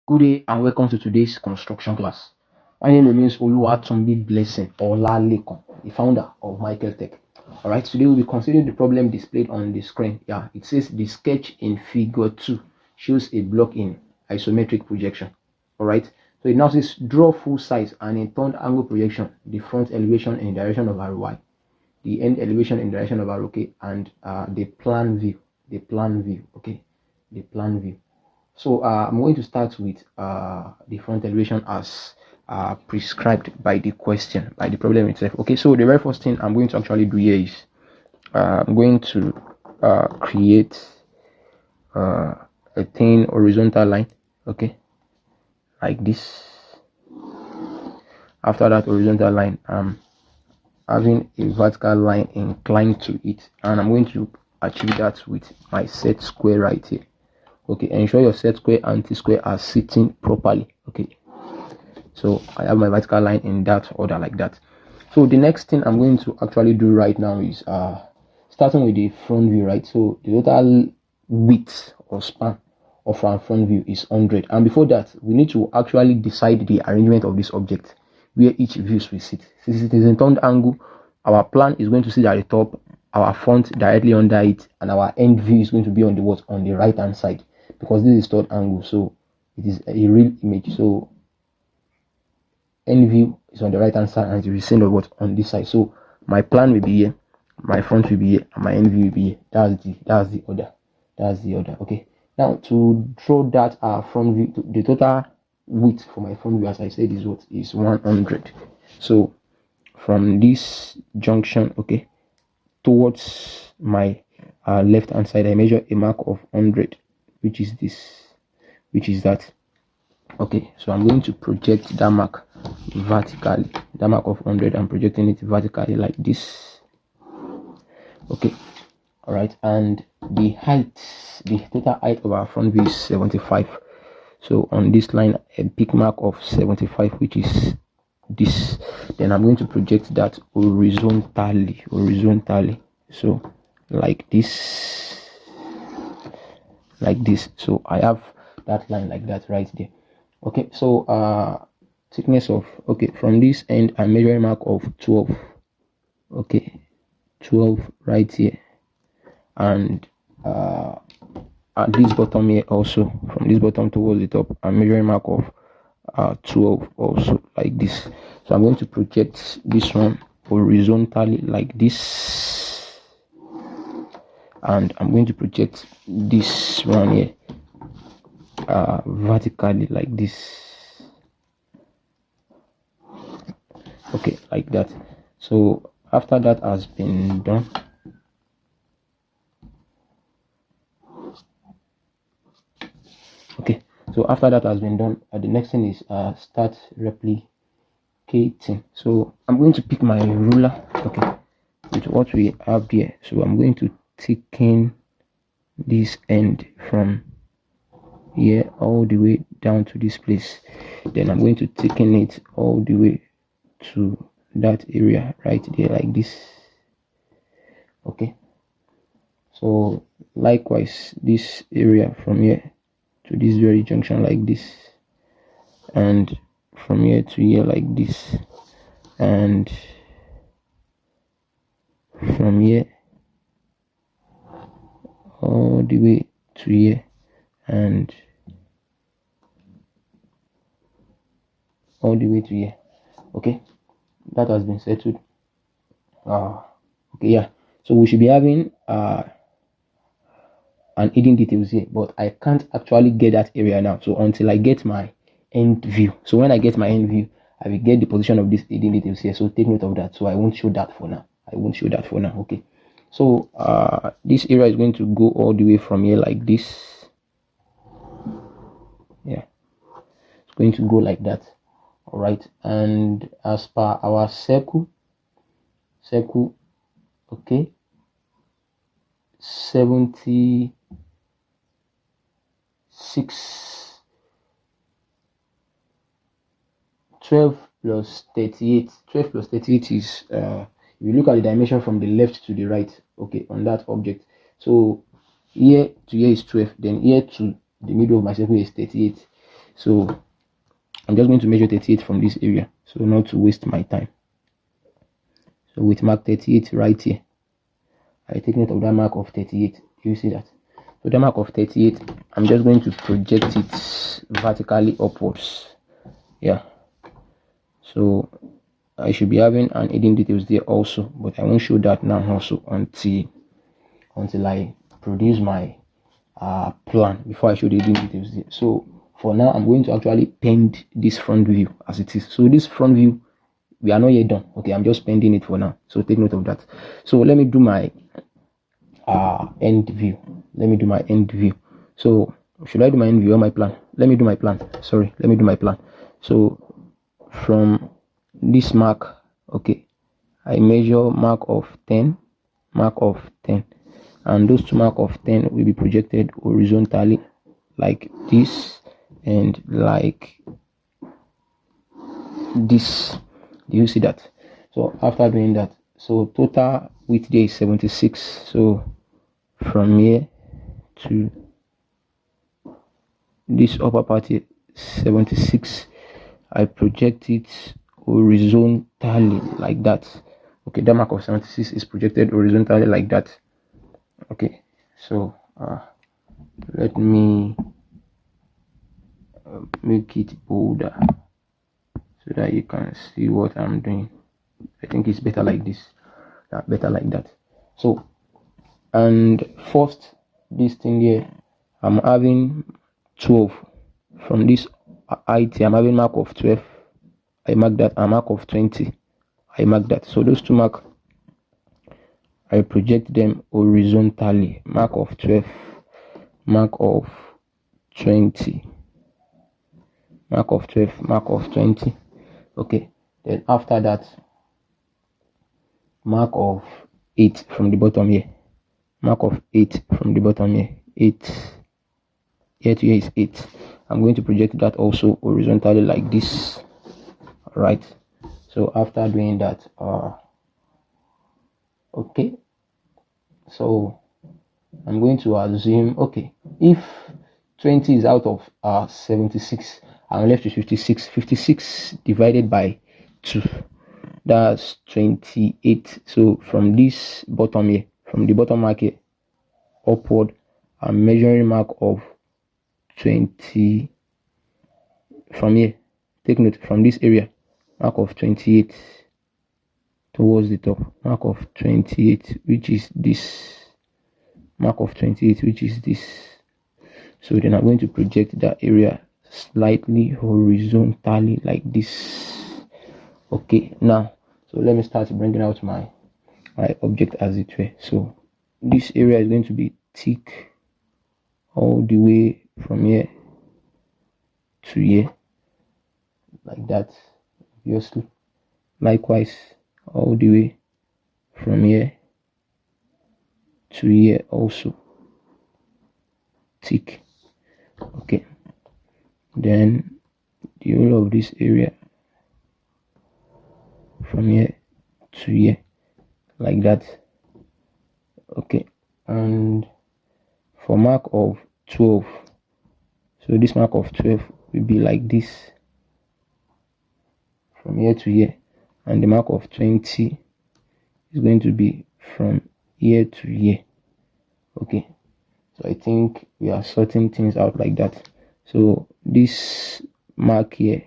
Good day and welcome to today's construction class. My name remains Oluwatumbi Blessing Olalekon, the founder of MaekllTech. Alright, today we'll be considering the problem displayed on the screen. Yeah, it says the sketch in figure 2 shows a block in isometric projection. Alright, so it now says draw full size and a turned angle projection, the front elevation in direction of RY, the end elevation in direction of ROK, and the plan view. Okay, the plan view. So I'm going to start with the front elevation as prescribed by the question, by the problem itself. Okay, so the very first thing I'm going to actually do here is I'm going to create a thin horizontal line, okay, like this. After that horizontal line, I'm having a vertical line inclined to it, and I'm going to achieve that with my set square right here. Okay, ensure your set square and t-square are sitting properly. Okay, so I have my vertical line in that order like that. So the next thing I'm going to actually do right now is starting with the front view, right? So the total width or span of our front view is 100, and before that we need to actually decide the arrangement of this object where each views will sit. Since it is in turned angle, our plan is going to sit at the top, our front directly under it, and our end view is going to be on the what, on the right hand side, because this is third angle, so it is a real image. So end view is on the right hand side and it will be seen of what, on this side. So my plan will be here, my front will be here, and my end view will be here. That's the order. Okay, now to draw that front view, the total width for my front view, as I said, is what, is 100. So from this junction, okay, towards my left hand side, I measure a mark of 100, which is that. Okay, so I'm going to project that mark vertically, that mark of 100. I'm projecting it vertically like this. Okay, all right, and the total height of our front view is 75. So on this line, a peak mark of 75, which is this. Then I'm going to project that horizontally. So like this. So I have that line like that right there. Okay, so thickness of, okay, from this end I'm measuring mark of 12. Okay, 12 right here, and at this bottom here also, from this bottom towards the top, I'm measuring mark of 12 also, like this. So I'm going to project this one horizontally like this, and I'm going to project this one here vertically like this. Okay, like that. So after that has been done, okay, so after that has been done, the next thing is start replicating. So I'm going to pick my ruler, okay, with what we have here. So I'm going to thicken this end from here all the way down to this place. Then I'm going to thicken it all the way to that area right there like this. Okay, so likewise this area from here to this very junction like this, and from here to here like this, and from here all the way to here, and all the way to here. Okay, that has been settled. Okay, yeah, so we should be having an hidden details here, but I can't actually get that area now, so until I get my end view. So when I get my end view, I will get the position of this hidden details here, so take note of that. So I won't show that for now. Okay, so this area is going to go all the way from here like this. Yeah, it's going to go like that. All right, and as per our circle, okay, 76, 12 plus 38. 12 plus 38 is if you look at the dimension from the left to the right, okay, on that object. So here to here is 12, then here to the middle of my circle is 38. So I'm just going to measure 38 from this area, so not to waste my time. So with mark 38 right here, I take note of that mark of 38. You see that? So the mark of 38, I'm just going to project it vertically upwards. Yeah. So I should be having an hidden details there also, but I won't show that now also until I produce my plan before I show the hidden details there. So for now, I'm going to actually paint this front view as it is. So this front view, we are not yet done. Okay, I'm just painting it for now. So take note of that. So let me do my end view. Let me do my end view. So should I do my end view or my plan? Let me do my plan. Sorry, let me do my plan. So from this mark, okay, I measure mark of 10, and those two mark of 10 will be projected horizontally like this and like this. Do you see that? So after doing that, so total width there is 76. So from here to this upper part here, 76, I project it horizontally like that. Okay, that mark of 76 is projected horizontally like that. Okay, so let me make it bolder so that you can see what I'm doing. I think it's better like this, better like that. So, and first, this thing here, I'm having 12 from this height. I'm having mark of 12. I mark that. A mark of 20. I mark that. So those two mark, I project them horizontally. Mark of 12, mark of 20, mark of 12, mark of 20. Okay, then after that, mark of 8 from the bottom here, mark of 8 from the bottom here, 8 here to here is 8. I'm going to project that also horizontally like this. All right, so after doing that, okay, so I'm going to assume, okay, if 20 is out of 76, I'm left with 56. 56 divided by 2, that's 28. So from this bottom here, from the bottom mark here upward, I'm measuring mark of 20. From here, take note, from this area, mark of 28 towards the top, mark of 28, which is this, mark of 28, which is this. So then I'm going to project that area slightly horizontally like this. Okay, now, so let me start bringing out my object as it were. So this area is going to be thick all the way from here to here like that, obviously. Likewise, all the way from here to here also thick. Okay, then the whole of this area from here to here like that. Okay, and for mark of 12, so this mark of 12 will be like this from here to here, and the mark of 20 is going to be from here to here. Okay, so I think we are sorting things out like that. So this mark here,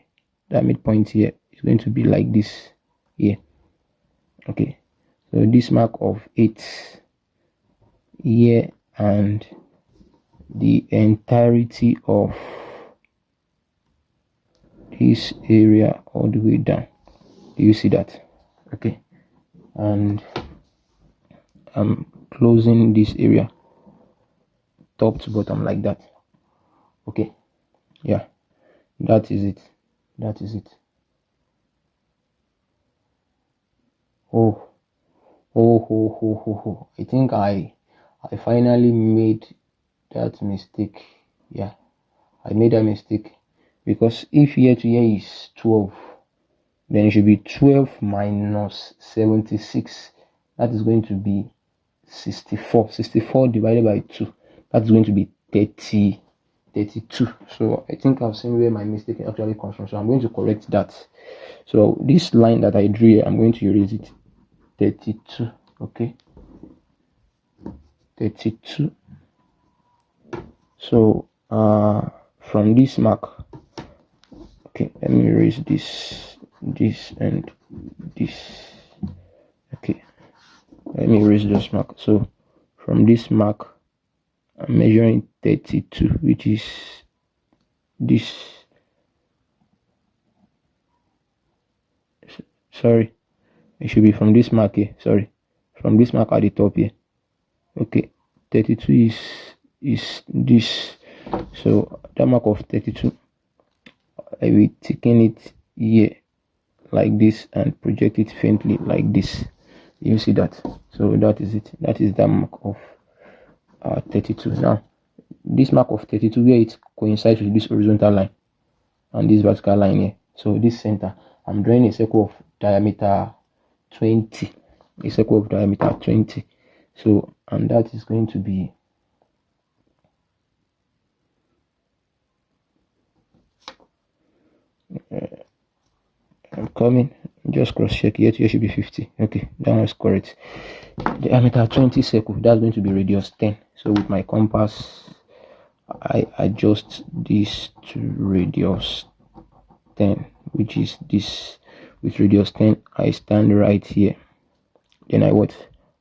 that midpoint here, is going to be like this here. Okay, so this mark of 8 here and the entirety of this area all the way down. Do you see that? Okay, and I'm closing this area top to bottom like that. Okay, yeah, that is it. Oh, I think I finally made that mistake. Yeah, I made that mistake, because if here to here is 12, then it should be 12 minus 76. That is going to be 64. 64 divided by 2, that's going to be 32. 32. So I think I've seen where my mistake actually comes from, so I'm going to correct that. So this line that I drew here, I'm going to erase it. 32. Okay, 32. So from this mark, okay, let me erase this and this. Okay, let me erase this mark. So from this mark, I'm measuring 32, which is this. Sorry, it should be from this mark here. Sorry, from this mark at the top here. Okay, 32 is this. So that mark of 32, I will thicken it here like this and project it faintly like this. You see that? So that is it. That is the mark of 32. Now this mark of 32, where it coincides with this horizontal line and this vertical line here. So this center, I'm drawing a circle of diameter 20. A circle of diameter 20. So, and that is going to be I'm coming, just cross check. Here should be 50. Okay, that was correct. Diameter 20 circle, that's going to be radius 10. So with my compass, I adjust this to radius 10, which is this. With radius 10, I stand right here. Then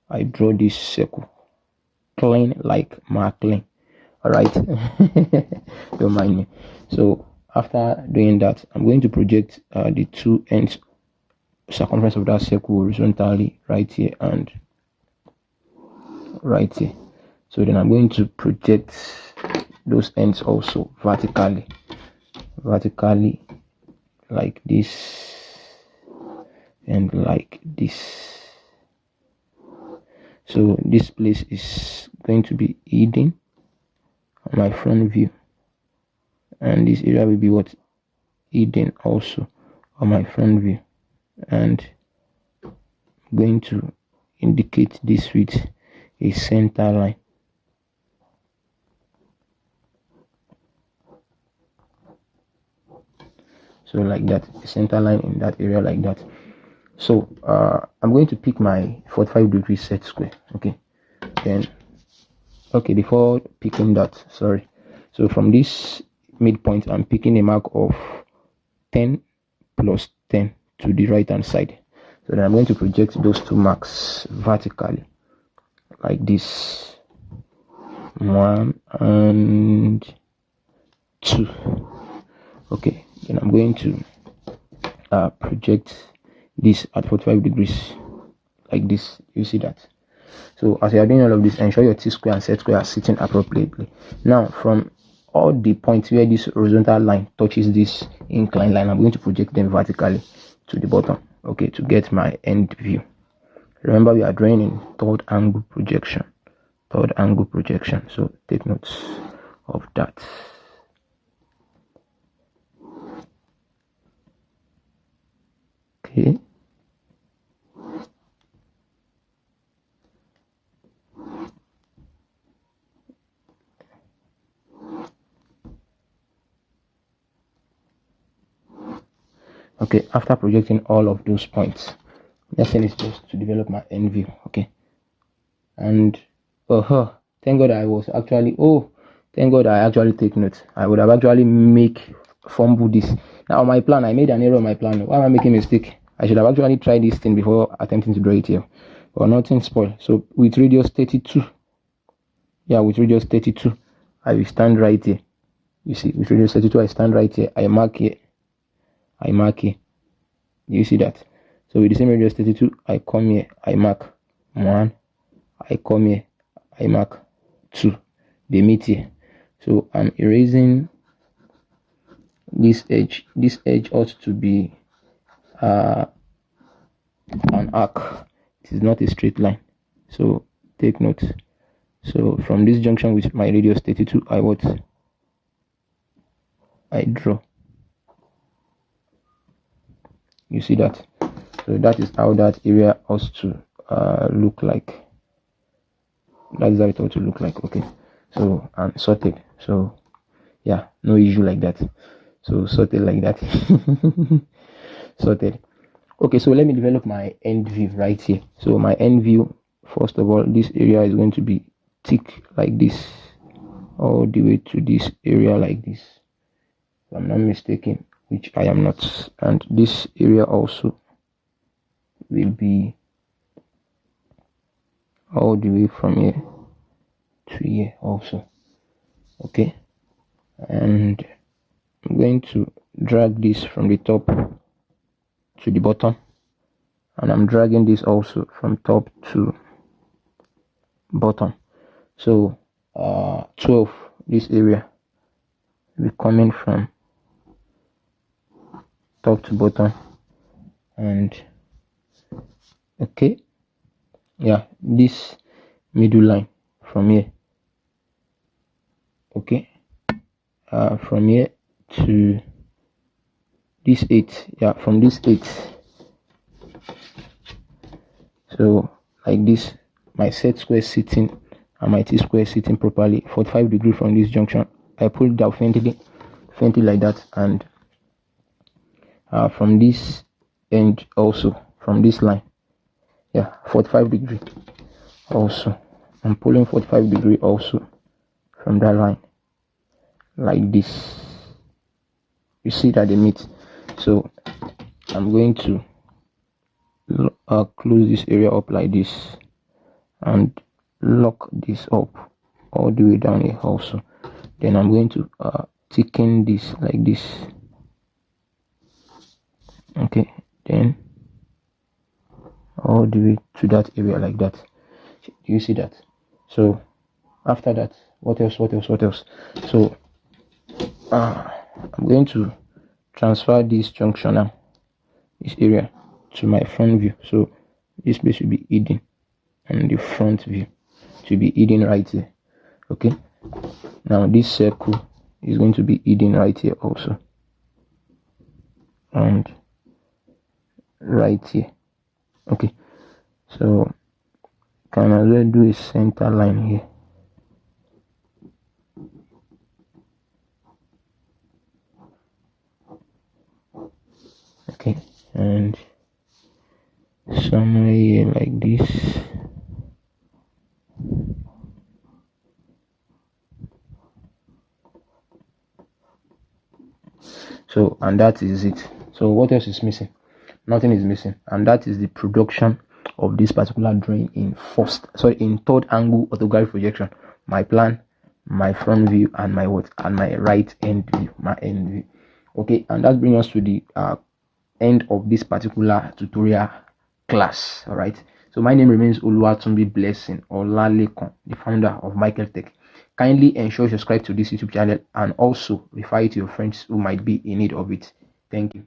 I draw this circle, clean like Maekll. All right, don't mind me. So after doing that, I'm going to project the two ends circumference of that circle horizontally right here and right here. So then I'm going to project those ends also vertically like this and like this. So this place is going to be hidden on my front view, and this area will be what hidden also on my front view, and I'm going to indicate this with a center line. So like that, a center line in that area like that. So I'm going to pick my 45-degree set square. Okay, then okay, before picking that, sorry, so from this midpoint I'm picking a mark of 10 plus 10 to the right hand side. So then I'm going to project those two marks vertically like this, 1 and 2. Okay, then I'm going to project this at 45 degrees like this. You see that? So as you are doing all of this, ensure your T-square and set square are sitting appropriately. Now from all the points where this horizontal line touches this inclined line, I'm going to project them vertically to the bottom, okay, to get my end view. Remember, we are drawing in third angle projection. So take notes of that. Okay. Okay, after projecting all of those points, next thing is just to develop my end view. Okay, and thank God thank God I actually take notes. I would have actually fumble this. Now my plan, I made an error on my plan. Why am I making a mistake? I should have actually tried this thing before attempting to draw it here, but nothing spoiled. So with radius 32, with radius 32, I will stand right here. You see, with radius 32, I stand right here. I mark here. You see that? So with the same radius 32, I come here, I mark 1, I come here, I mark 2. They meet here. So I'm erasing this edge. This edge ought to be an arc. It is not a straight line. So take note. So from this junction with my radius 32, I draw. You see that? So that is how that area ought to look like. That's how it ought to look like. Okay, so and sorted. So Yeah, no issue like that. So sorted like that. Sorted. Okay, so let me develop my end view right here. So my end view, first of all, this area is going to be thick like this, all the way to this area like this, if I'm not mistaken, which I am not. And this area also will be all the way from here to here also. Okay, and I'm going to drag this from the top to the bottom, and I'm dragging this also from top to bottom. So 12, this area will be coming from top to bottom. And okay, yeah, this middle line from here, okay, from here to this 8, yeah, from this 8. So like this, my set square sitting and my t-square sitting properly 45 degrees from this junction. I pull it down faintly like that, and from this end also, from this line, yeah, 45 degree also. I'm pulling 45 degree also from that line like this. You see that they meet. So I'm going to close this area up like this and lock this up all the way down here also. Then I'm going to thicken this like this. Okay, then all the way to that area like that. Do you see that? So after that, what else? So I'm going to transfer this junction now, this area, to my front view. So this place will be hidden, and the front view to be hidden right here. Okay, now this circle is going to be hidden right here also, and right here. Okay, so can as well do a center line here. Okay, and somewhere here like this. So, and that is it. So what else is missing? Nothing is missing, and that is the production of this particular drawing in third angle orthographic projection. My plan, my front view, and my my right end view, my end view. Okay, and that brings us to the end of this particular tutorial class. All right, so my name remains Oluwatumbi Blessing Olalekon, the founder of MaekllTech. Kindly ensure you subscribe to this YouTube channel and also refer it to your friends who might be in need of it. Thank you.